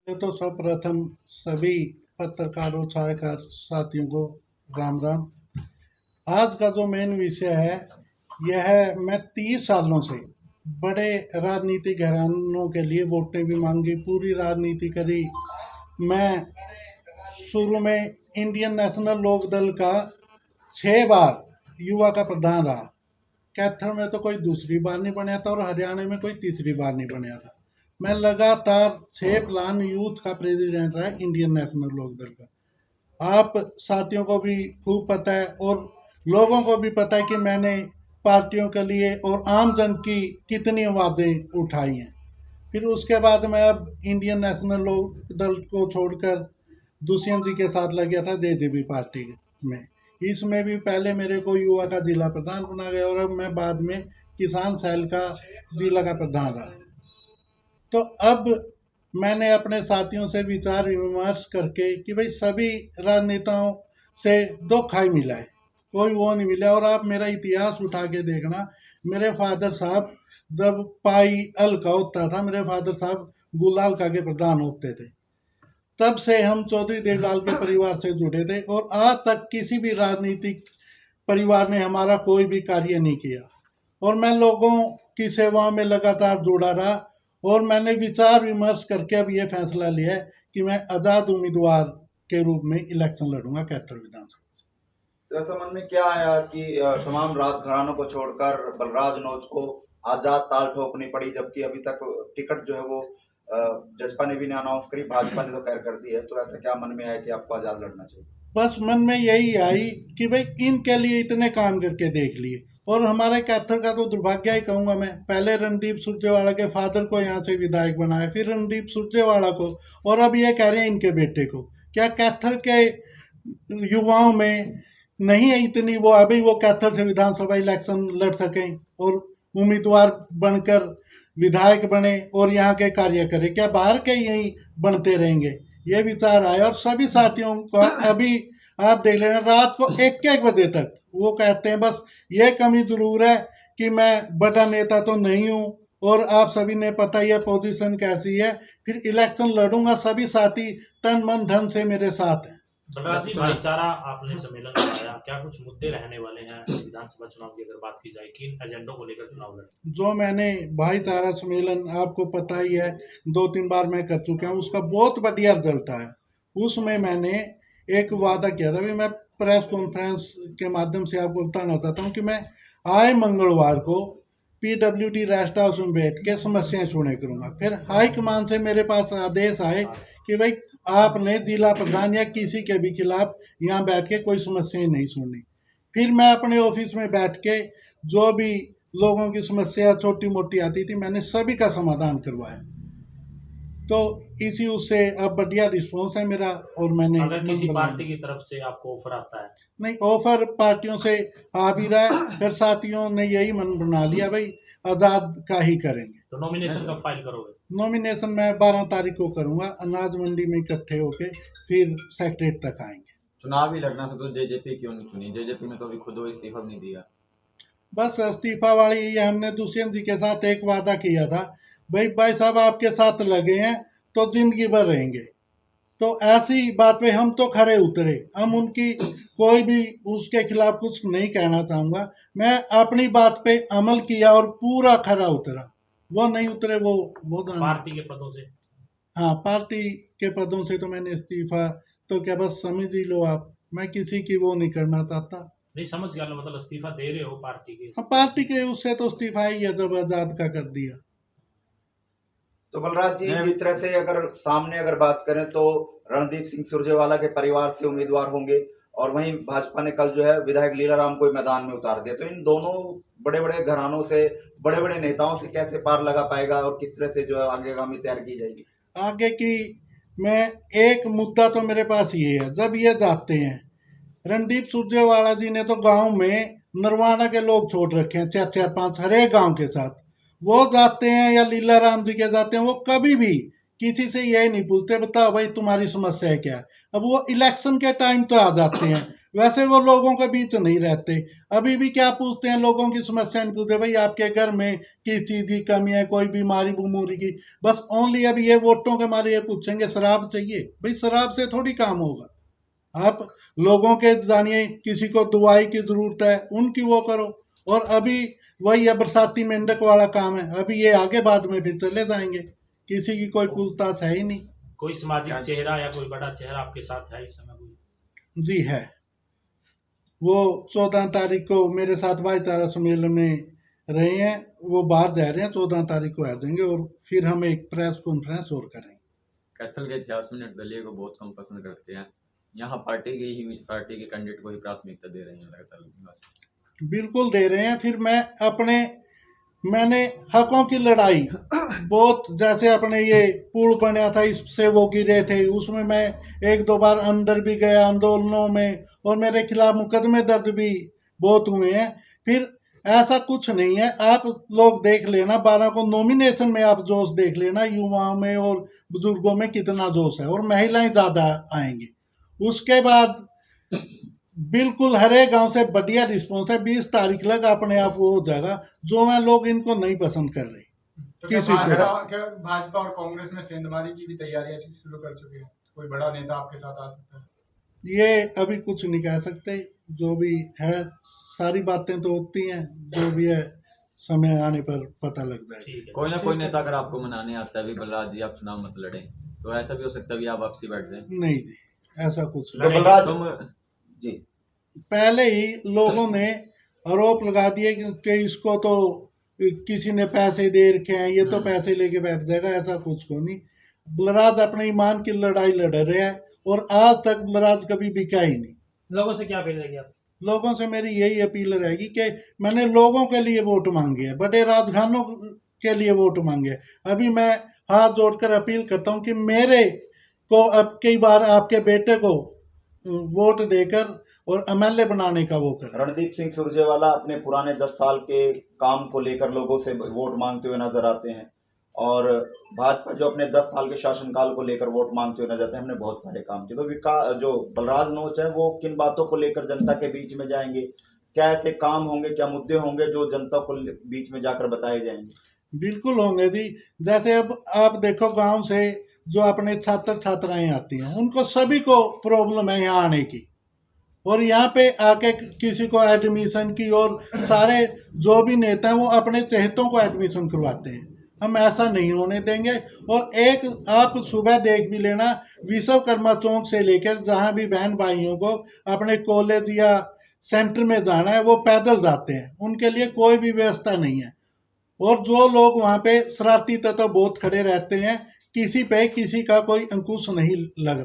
ये तो सर्वप्रथम सभी पत्रकारों छायाकार साथियों को राम राम। आज का जो मेन विषय है यह है, मैं 30 सालों से बड़े राजनीतिक घरानों के लिए वोटें भी मांगी, पूरी राजनीति करी। मैं शुरू में इंडियन नेशनल लोक दल का 6 बार युवा का प्रधान रहा। कैथल में तो कोई दूसरी बार नहीं बनया था और हरियाणा में कोई तीसरी बार नहीं बनया था। मैं लगातार 6 प्लान यूथ का प्रेसिडेंट रहा इंडियन नेशनल लोक दल का। आप साथियों को भी खूब पता है और लोगों को भी पता है कि मैंने पार्टियों के लिए और आम जन की कितनी आवाज़ें उठाई हैं। फिर उसके बाद मैं अब इंडियन नेशनल लोक दल को छोड़कर दुष्यंत जी के साथ लग गया था जेजेपी पार्टी में। इसमें भी पहले मेरे को युवा का जिला प्रधान बना गया और अब मैं बाद में किसान सेल का जिला का प्रधान रहा। तो अब मैंने अपने साथियों से विचार विमर्श करके कि भाई सभी राजनेताओं से दुख ही मिला है, कोई वो नहीं मिला। और आप मेरा इतिहास उठा के देखना, मेरे फादर साहब जब पाई अल का होता था, मेरे फादर साहब गुलाल का के प्रधान होते थे। तब से हम चौधरी देवलाल के परिवार से जुड़े थे और आज तक किसी भी राजनीतिक परिवार ने हमारा कोई भी कार्य नहीं किया। और मैं लोगों की सेवाओं में लगातार जुड़ा रहा और मैंने विचार विमर्श करके अब ये फैसला लिया है कि मैं आज़ाद उम्मीदवार के रूप में इलेक्शन लड़ूंगा कैथल विधानसभा से। तो ऐसा मन में क्या आया कि तमाम राज घरानों को छोड़कर बलराज नौज को आजाद ताल ठोकनी पड़ी, जबकि अभी तक टिकट जो है वो जसपा ने भी नहीं अनाउंस करी, भाजपा ने तो खैर कर दी है। तो ऐसा क्या मन में आया कि आपको आजाद लड़ना चाहिए? बस मन में यही आई कि भाई इनके लिए इतने काम करके देख लिए। और हमारे कैथल का तो दुर्भाग्य ही कहूँगा मैं, पहले रणदीप सुरजेवाला के फादर को यहाँ से विधायक बनाया, फिर रणदीप सुरजेवाला को, और अब ये कह रहे हैं इनके बेटे को। क्या कैथल के युवाओं में नहीं है इतनी वो अभी वो कैथल से विधानसभा इलेक्शन लड़ सकें और उम्मीदवार बनकर विधायक बने और यहाँ के कार्य करें? क्या बाहर के यही बनते रहेंगे? ये विचार आया और सभी साथियों को अभी आप देख लेना, रात को 1-1 बजे तक वो कहते हैं बस ये कमी जरूर है कि मैं बड़ा नेता तो नहीं हूँ और आप सभी ने पता ही है पोजीशन कैसी है, फिर इलेक्शन लड़ूंगा। सभी साथी तन मन धन से मेरे साथ हैं। बलराज जी, भाईचारा आपने सम्मेलन कराया, क्या कुछ मुद्दे रहने वाले हैं विधानसभा चुनाव की अगर बात की जाए, किन एजेंडों को लेकर चुनाव लड़े? जो मैंने भाईचारा सम्मेलन आपको पता ही है 2-3 बार मैं कर चुका हूँ, उसका बहुत बढ़िया रिजल्ट आया। उसमें मैंने एक वादा किया था, भी मैं प्रेस कॉन्फ्रेंस के माध्यम से आपको बताना चाहता हूँ कि मैं आए मंगलवार को पीडब्ल्यूडी रेस्ट हाउस में बैठ के समस्याएं सुने करूँगा। फिर हाईकमान से मेरे पास आदेश आए कि भाई आपने जिला प्रधान या किसी के भी खिलाफ यहाँ बैठ के कोई समस्याएं नहीं सुननी। फिर मैं अपने ऑफिस में बैठ के जो भी लोगों की समस्या छोटी मोटी आती थी मैंने सभी का समाधान करवाया। तो इसी उससे अब बढ़िया रिस्पॉन्स है मेरा। और मैंने अगर किसी पार्टी की तरफ से आपको ऑफर आता है? नहीं, ऑफर पार्टियों से आ भी रहा है, फिर साथियों ने यही मन बना लिया भाई आज़ाद का ही करेंगे। तो नॉमिनेशन कब फाइल करोगे? नॉमिनेशन मैं 12 तारीख को करूंगा, अनाज मंडी में इकट्ठे होके फिर सेक्रेट तक आएंगे। चुनाव ही लड़ना था तो जेजेपी क्यों नहीं चुनी? जेजेपी में तो अभी खुद वो इस्तीफा नहीं दिया। बस इस्तीफा वाली ये हमने दुष्यंत जी के साथ एक वादा किया था, भाई साहब आपके साथ लगे हैं तो जिंदगी भर रहेंगे। तो ऐसी बात पे हम तो खरे उतरे, हम उनकी कोई भी उसके खिलाफ कुछ नहीं कहना चाहूँगा। मैं अपनी बात पे अमल किया और पूरा खरा उतरा। वो नहीं उतरे वो जान। पार्टी के पदों से? हाँ, पार्टी के पदों से तो मैंने इस्तीफा, तो क्या बस समझ ही लो आप, मैं किसी की वो नहीं करना चाहता। नहीं, समझ गया, मतलब इस्तीफा दे रहे हो पार्टी के? हाँ, पार्टी के उससे तो इस्तीफा ही है जब आजाद का कर दिया। तो बलराज जी, जिस तरह से अगर सामने अगर बात करें तो रणदीप सिंह सुरजेवाला के परिवार से उम्मीदवार होंगे और वहीं भाजपा ने कल जो है विधायक लीलाराम को मैदान में उतार दिया। तो इन दोनों बड़े बड़े घरानों से, बड़े बड़े नेताओं से कैसे पार लगा पाएगा और किस तरह से जो है आगेगामी तैयार की जाएगी? आगे की मैं एक मुद्दा तो मेरे पास ये है, जब ये जाते हैं रणदीप सुरजेवाला जी ने तो गांव में नरवाना के लोग छोड़ रखे हैं, 4-4-5 हर एक गाँव के साथ। वो जाते हैं या लीलाराम जी के जाते हैं, वो कभी भी किसी से यही नहीं पूछते बताओ भाई तुम्हारी समस्या है क्या। अब वो इलेक्शन के टाइम तो आ जाते हैं, वैसे वो लोगों के बीच नहीं रहते। अभी भी क्या पूछते हैं, लोगों की समस्या नहीं पूछते, भाई आपके घर में किस चीज़ की कमी है, कोई बीमारी बमूरी की, बस ओनली अभी ये वोटों के मारे ये पूछेंगे शराब चाहिए। भाई शराब से थोड़ी काम होगा। आप लोगों के जानिए, किसी को दवाई की ज़रूरत है उनकी वो करो। और अभी वही है बरसाती मेंढक वाला काम है, अभी ये आगे बाद में फिर चले जाएंगे, किसी की कोई पूछताछ है ही नहीं। कोई सामाजिक चेहरा या कोई बड़ा चेहरा आपके साथ है इस समय कोई? जी है, वो 14 तारीख को मेरे साथ भाईचारा सम्मेलन में रहे हैं, वो बाहर जा रहे हैं, 14 तारीख को आ जाएंगे और फिर हम एक प्रेस कॉन्फ्रेंस और करेंगे। कैथल के इतिहास में निर्दलीय को बहुत कम पसंद करते हैं, यहाँ पार्टी के कैंडिडेट को ही प्राथमिकता दे रहे हैं लगातार निवासी। बिल्कुल दे रहे हैं। फिर मैंने हकों की लड़ाई बहुत, जैसे अपने ये पुल बना था इससे वो गिरे थे, उसमें मैं 1-2 बार अंदर भी गया आंदोलनों में, और मेरे खिलाफ मुकदमे दर्ज भी बहुत हुए हैं। फिर ऐसा कुछ नहीं है, आप लोग देख लेना 12 को नॉमिनेशन में, आप जोश देख लेना युवाओं में और बुजुर्गों में कितना जोश है, और महिलाएं ज़्यादा आएंगी। उसके बाद बिल्कुल हर एक गांव से बढ़िया रिस्पॉन्स है। 20 तारीख लग अपने आप वो हो जाएगा, जो मैं लोग इनको नहीं पसंद कर रहे। तो क्या किसी को क्या भाजपा और कांग्रेस में सेंधमारी की भी तैयारियां शुरू कर चुके हैं? कोई बड़ा नेता आपके साथ आ सकता है? ये अभी कुछ नहीं कह सकते, जो भी है सारी बातें तो होती हैं, जो भी है समय आने पर पता लग जाएगा। ठीक है। कोई ना कोई नेता अगर आपको मनाने आता है भी बलराज जी आप चुनाव मत लड़ें, तो ऐसा भी हो सकता है भी आप वापसी बैठ जाएं। नहीं जी, ऐसा कुछ तो नहीं। बलराज तुम जी, पहले ही लोगों ने आरोप लगा दिए कि इसको तो किसी ने पैसे दे रखे हैं, ये तो पैसे लेके बैठ जाएगा, ऐसा कुछ को नहीं। बलराज अपने ईमान की लड़ाई लड़ रहे हैं, और आज तक बलराज कभी बिका ही नहीं। लोगों से क्या अपील रहेगी आप? लोगों से मेरी यही अपील रहेगी कि मैंने लोगों के लिए वोट मांगे है, बड़े राजघरानों के लिए वोट मांगे है। अभी मैं हाथ जोड़कर अपील करता हूँ कि मेरे को अब कई बार आपके बेटे को वोट देकर और एमएलए बनाने का वो करें। रणदीप सिंह सुरजेवाला अपने पुराने 10 साल के काम को लेकर लोगों से वोट मांगते हुए नजर आते हैं, और भाजपा जो अपने 10 साल के शासनकाल को लेकर वोट मांगते हुए नजर आते हैं, हमने बहुत सारे काम किए। तो जो बलराज नोच है वो किन बातों को लेकर जनता के बीच में जाएंगे, क्या ऐसे काम होंगे, क्या मुद्दे होंगे जो जनता को बीच में जाकर बताए जाएंगे? बिल्कुल होंगे जी। जैसे अब आप देखो, गांव से जो अपने छात्र छात्राएं आती हैं, उनको सभी को प्रॉब्लम है यहाँ आने की, और यहाँ पे आके किसी को एडमिशन की, और सारे जो भी नेता हैं वो अपने चहेतों को एडमिशन करवाते हैं। हम ऐसा नहीं होने देंगे। और एक आप सुबह देख भी लेना, विश्वकर्मा चौक से लेकर जहाँ भी बहन भाइयों को अपने कॉलेज या सेंटर में जाना है, वो पैदल जाते हैं, उनके लिए कोई भी व्यवस्था नहीं है। और जो लोग वहाँ पे शरारती तत्व बहुत खड़े रहते हैं, किसी पे किसी का कोई अंकुश नहीं लग